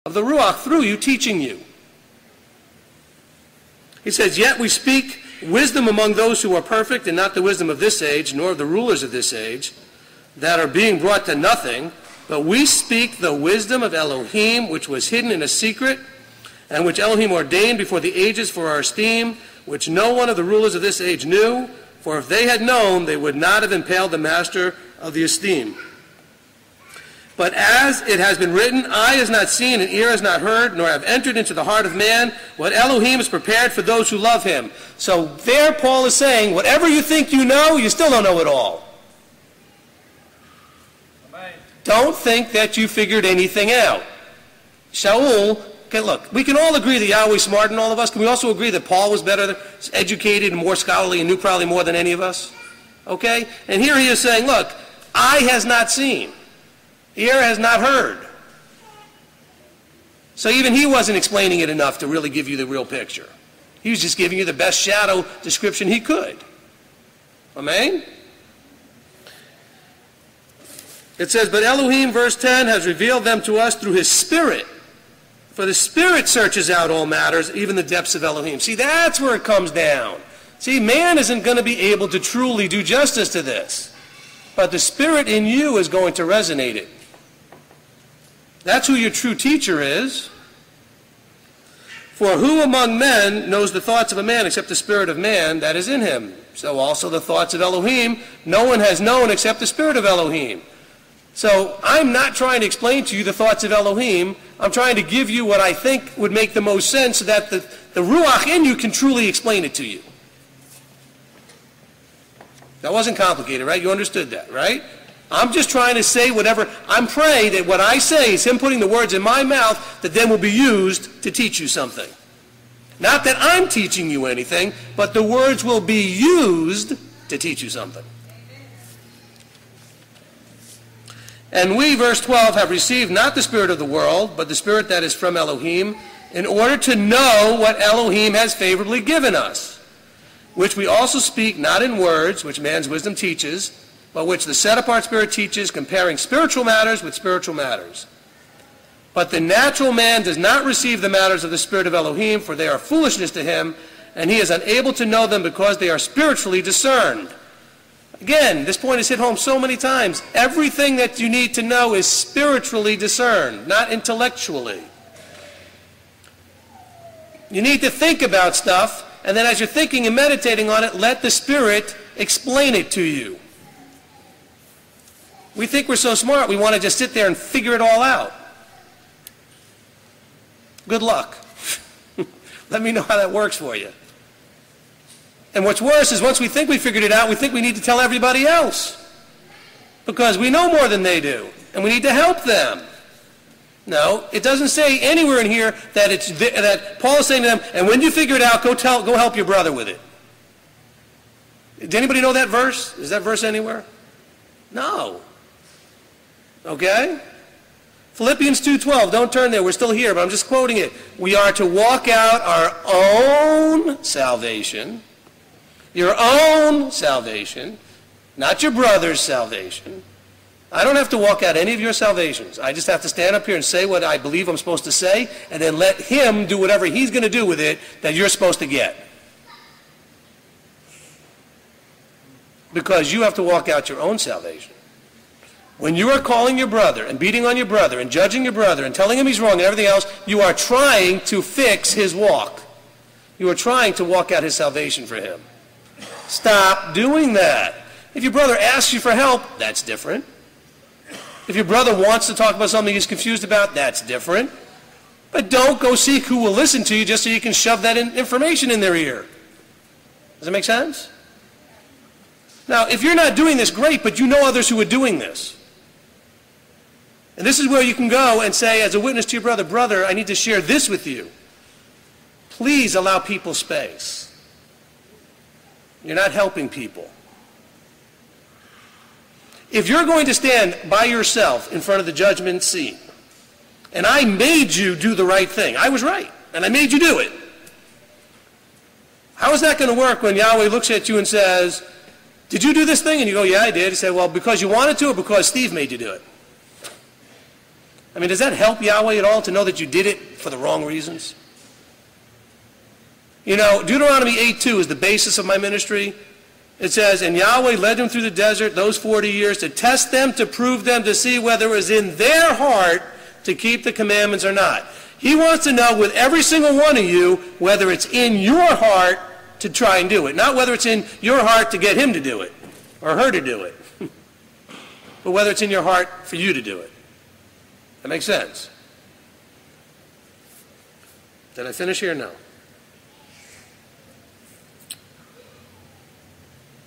of the Ruach through you, teaching you. He says, yet we speak wisdom among those who are perfect, and not the wisdom of this age, nor of the rulers of this age, that are being brought to nothing, but we speak the wisdom of Elohim, which was hidden in a secret, and which Elohim ordained before the ages for our esteem, which no one of the rulers of this age knew, for if they had known, they would not have impaled the master of the esteem. But as it has been written, eye has not seen and ear has not heard, nor have entered into the heart of man what Elohim has prepared for those who love him. So there Paul is saying, whatever you think you know, you still don't know it all. Amen. Don't think that you figured anything out. Shaul, okay, look, we can all agree that Yahweh's smarter than all of us. Can we also agree that Paul was better educated and more scholarly and knew probably more than any of us? Okay? And here he is saying, look, eye has not seen. Ear has not heard. So even he wasn't explaining it enough to really give you the real picture. He was just giving you the best shadow description he could. Amen? It says, but Elohim, verse 10, has revealed them to us through his Spirit. For the Spirit searches out all matters, even the depths of Elohim. See, that's where it comes down. See, man isn't going to be able to truly do justice to this. But the Spirit in you is going to resonate it. That's who your true teacher is. For who among men knows the thoughts of a man except the spirit of man that is in him? So also the thoughts of Elohim no one has known except the Spirit of Elohim. So I'm not trying to explain to you the thoughts of Elohim. I'm trying to give you what I think would make the most sense so that the Ruach in you can truly explain it to you. That wasn't complicated, right? You understood that, right? I'm just trying to say whatever. I'm praying that what I say is him putting the words in my mouth that then will be used to teach you something. Not that I'm teaching you anything, but the words will be used to teach you something. And we, verse 12, have received not the spirit of the world, but the Spirit that is from Elohim, in order to know what Elohim has favorably given us, which we also speak not in words, which man's wisdom teaches, but which the set-apart Spirit teaches, comparing spiritual matters with spiritual matters. But the natural man does not receive the matters of the Spirit of Elohim, for they are foolishness to him, and he is unable to know them because they are spiritually discerned. Again, this point is hit home so many times. Everything that you need to know is spiritually discerned, not intellectually. You need to think about stuff, and then as you're thinking and meditating on it, let the Spirit explain it to you. We think we're so smart, we want to just sit there and figure it all out. Good luck. Let me know how that works for you. And what's worse is once we think we figured it out, we think we need to tell everybody else. Because we know more than they do, and we need to help them. No, it doesn't say anywhere in here that that Paul is saying to them, and when you figure it out, go help your brother with it. Did anybody know that verse? Is that verse anywhere? No. Okay? Philippians 2:12, don't turn there, we're still here, but I'm just quoting it. We are to walk out our own salvation, your own salvation, not your brother's salvation. I don't have to walk out any of your salvations. I just have to stand up here and say what I believe I'm supposed to say, and then let him do whatever he's going to do with it that you're supposed to get. Because you have to walk out your own salvation. When you are calling your brother and beating on your brother and judging your brother and telling him he's wrong and everything else, you are trying to fix his walk. You are trying to walk out his salvation for him. Stop doing that. If your brother asks you for help, that's different. If your brother wants to talk about something he's confused about, that's different. But don't go seek who will listen to you just so you can shove that information in their ear. Does that make sense? Now, if you're not doing this, great, but you know others who are doing this. And this is where you can go and say, as a witness to your brother, brother, I need to share this with you. Please allow people space. You're not helping people. If you're going to stand by yourself in front of the judgment seat, and I made you do the right thing, I was right, and I made you do it. How is that going to work when Yahweh looks at you and says, did you do this thing? And you go, yeah, I did. He said, well, because you wanted to or because Steve made you do it? I mean, does that help Yahweh at all to know that you did it for the wrong reasons? You know, Deuteronomy 8:2 is the basis of my ministry. It says, and Yahweh led them through the desert those 40 years to test them, to prove them, to see whether it was in their heart to keep the commandments or not. He wants to know with every single one of you whether it's in your heart to try and do it. Not whether it's in your heart to get him to do it or her to do it. But whether it's in your heart for you to do it. That makes sense? Did I finish here? No.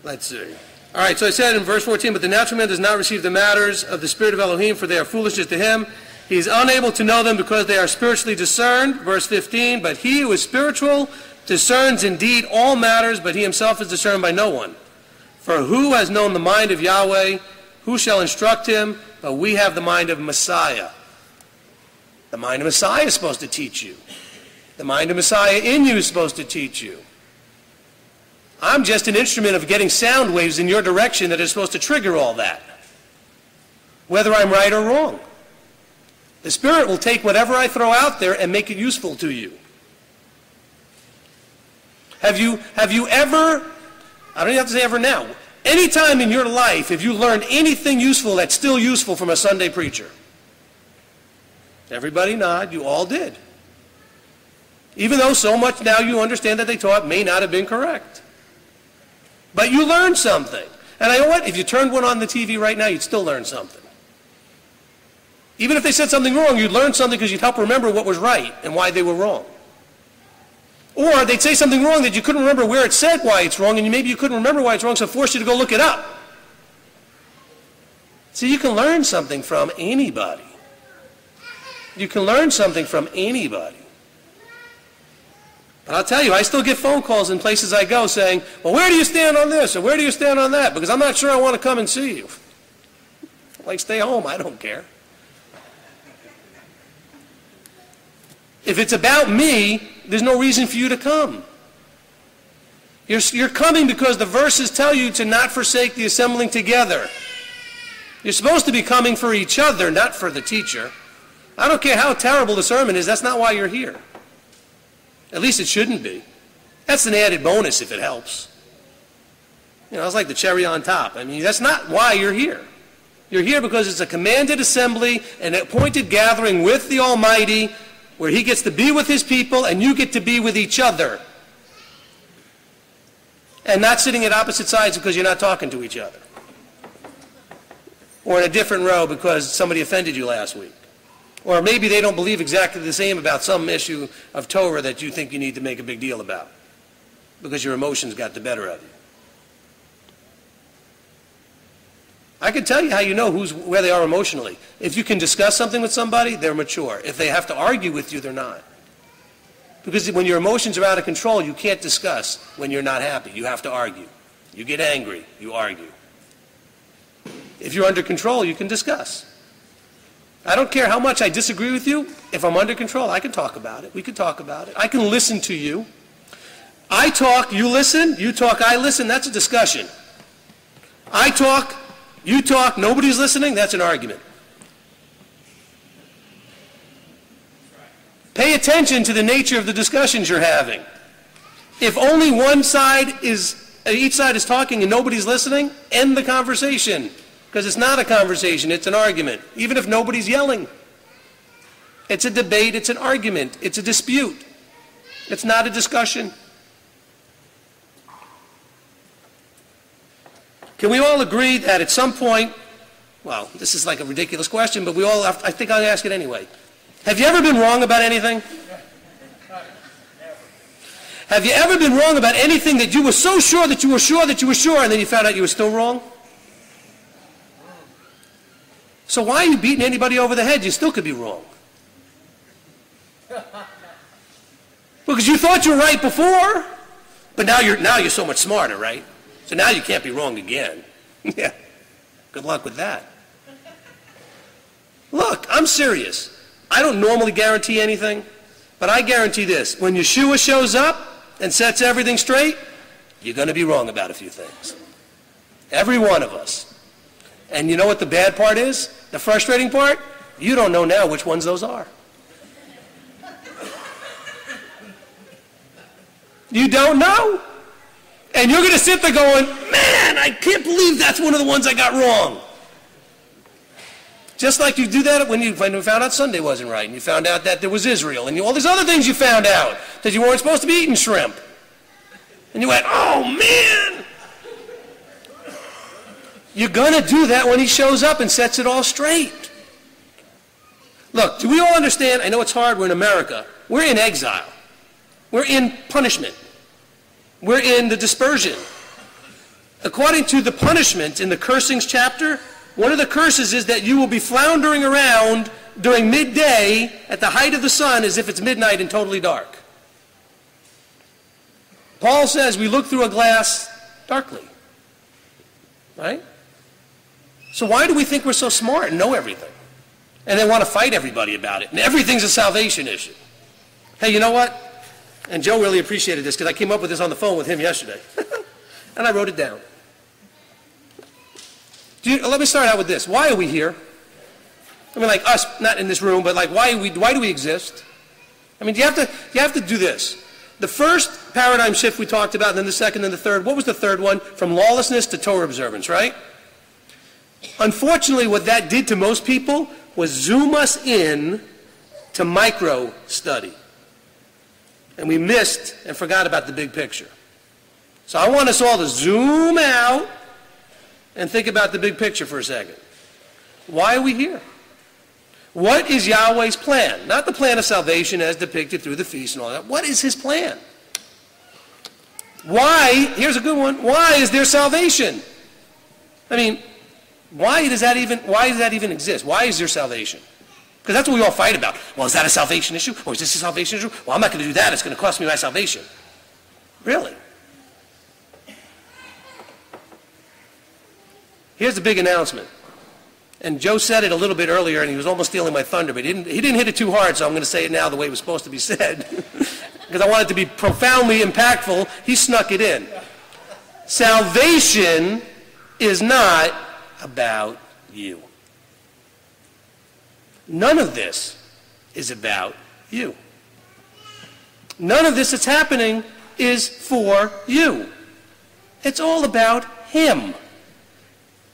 Let's see. All right, so I said in verse 14, but the natural man does not receive the matters of the Spirit of Elohim, for they are foolishness to him. He is unable to know them because they are spiritually discerned. Verse 15, but he who is spiritual discerns indeed all matters, but he himself is discerned by no one. For who has known the mind of Yahweh? Who shall instruct him? But we have the mind of Messiah. The mind of Messiah is supposed to teach you. The mind of Messiah in you is supposed to teach you. I'm just an instrument of getting sound waves in your direction that are supposed to trigger all that, whether I'm right or wrong. The Spirit will take whatever I throw out there and make it useful to you. Have you ever, I don't even have to say ever now, any time in your life have you learned anything useful that's still useful from a Sunday preacher? Everybody nod, you all did. Even though so much now you understand that they taught may not have been correct. But you learned something. And I know what? If you turned one on the TV right now, you'd still learn something. Even if they said something wrong, you'd learn something because you'd help remember what was right and why they were wrong. Or they'd say something wrong that you couldn't remember where it said why it's wrong, and maybe you couldn't remember why it's wrong, so it forced you to go look it up. See, you can learn something from anybody. You can learn something from anybody. But I'll tell you, I still get phone calls in places I go saying, well, where do you stand on this, or where do you stand on that? Because I'm not sure I want to come and see you. Like, stay home, I don't care. If it's about me, there's no reason for you to come. You're coming because the verses tell you to not forsake the assembling together. You're supposed to be coming for each other, not for the teacher. I don't care how terrible the sermon is, that's not why you're here. At least it shouldn't be. That's an added bonus if it helps. You know, it's like the cherry on top. I mean, that's not why you're here. You're here because it's a commanded assembly, an appointed gathering with the Almighty, where he gets to be with his people and you get to be with each other. And not sitting at opposite sides because you're not talking to each other. Or in a different row because somebody offended you last week. Or maybe they don't believe exactly the same about some issue of Torah that you think you need to make a big deal about because your emotions got the better of you. I can tell you how you know where they are emotionally. If you can discuss something with somebody, they're mature. If they have to argue with you, they're not. Because when your emotions are out of control, you can't discuss when you're not happy. You have to argue. You get angry, you argue. If you're under control, you can discuss. I don't care how much I disagree with you. If I'm under control, I can talk about it. We can talk about it. I can listen to you. I talk, you listen. You talk, I listen. That's a discussion. I talk, you talk, nobody's listening. That's an argument. Pay attention to the nature of the discussions you're having. If only each side is talking and nobody's listening, end the conversation. Because it's not a conversation, it's an argument. Even if nobody's yelling. It's a debate, it's an argument, it's a dispute. It's not a discussion. Can we all agree that at some point, well, this is like a ridiculous question, but I think I'll ask it anyway. Have you ever been wrong about anything? Have you ever been wrong about anything that you were so sure that you were sure that you were sure, and then you found out you were still wrong? So why are you beating anybody over the head? You still could be wrong. Because you thought you were right before, but now you're so much smarter, right? So now you can't be wrong again. Yeah. Good luck with that. Look, I'm serious. I don't normally guarantee anything, but I guarantee this. When Yeshua shows up and sets everything straight, you're going to be wrong about a few things. Every one of us. And you know what the bad part is? The frustrating part? You don't know now which ones those are. You don't know. And you're going to sit there going, man, I can't believe that's one of the ones I got wrong. Just like you do that when you found out Sunday wasn't right, and you found out that there was Israel, and all these other things you found out, that you weren't supposed to be eating shrimp. And you went, oh, man. You're going to do that when he shows up and sets it all straight. Look, do we all understand? I know it's hard. We're in America. We're in exile. We're in punishment. We're in the dispersion. According to the punishment in the cursings chapter, one of the curses is that you will be floundering around during midday at the height of the sun as if it's midnight and totally dark. Paul says we look through a glass darkly. Right? So why do we think we're so smart and know everything? And then want to fight everybody about it. And everything's a salvation issue. Hey, you know what? And Joe really appreciated this because I came up with this on the phone with him yesterday. And I wrote it down. Let me start out with this. Why are we here? I mean, like us, not in this room, but like why do we exist? I mean, you have to do this. The first paradigm shift we talked about, and then the second and the third. What was the third one? From lawlessness to Torah observance, right? Unfortunately, what that did to most people was zoom us in to micro study. And we missed and forgot about the big picture. So I want us all to zoom out and think about the big picture for a second. Why are we here? What is Yahweh's plan? Not the plan of salvation as depicted through the feast and all that. What is his plan? Why, here's a good one, why is there salvation? I mean, why does that even exist? Why is there salvation? Because that's what we all fight about. Well, is that a salvation issue? Or is this a salvation issue? Well, I'm not going to do that. It's going to cost me my salvation. Really? Here's the big announcement. And Joe said it a little bit earlier, and he was almost stealing my thunder, but he didn't hit it too hard, so I'm going to say it now the way it was supposed to be said. Because I want it to be profoundly impactful. He snuck it in. Salvation is not about you. None of this is about you. None of this that's happening is for you. It's all about him.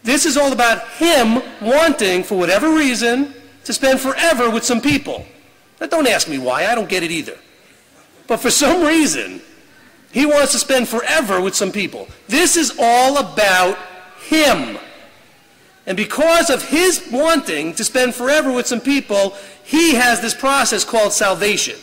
This is all about him wanting, for whatever reason, to spend forever with some people. Now, don't ask me why. I don't get it either. But for some reason, he wants to spend forever with some people. This is all about him. And because of his wanting to spend forever with some people, he has this process called salvation.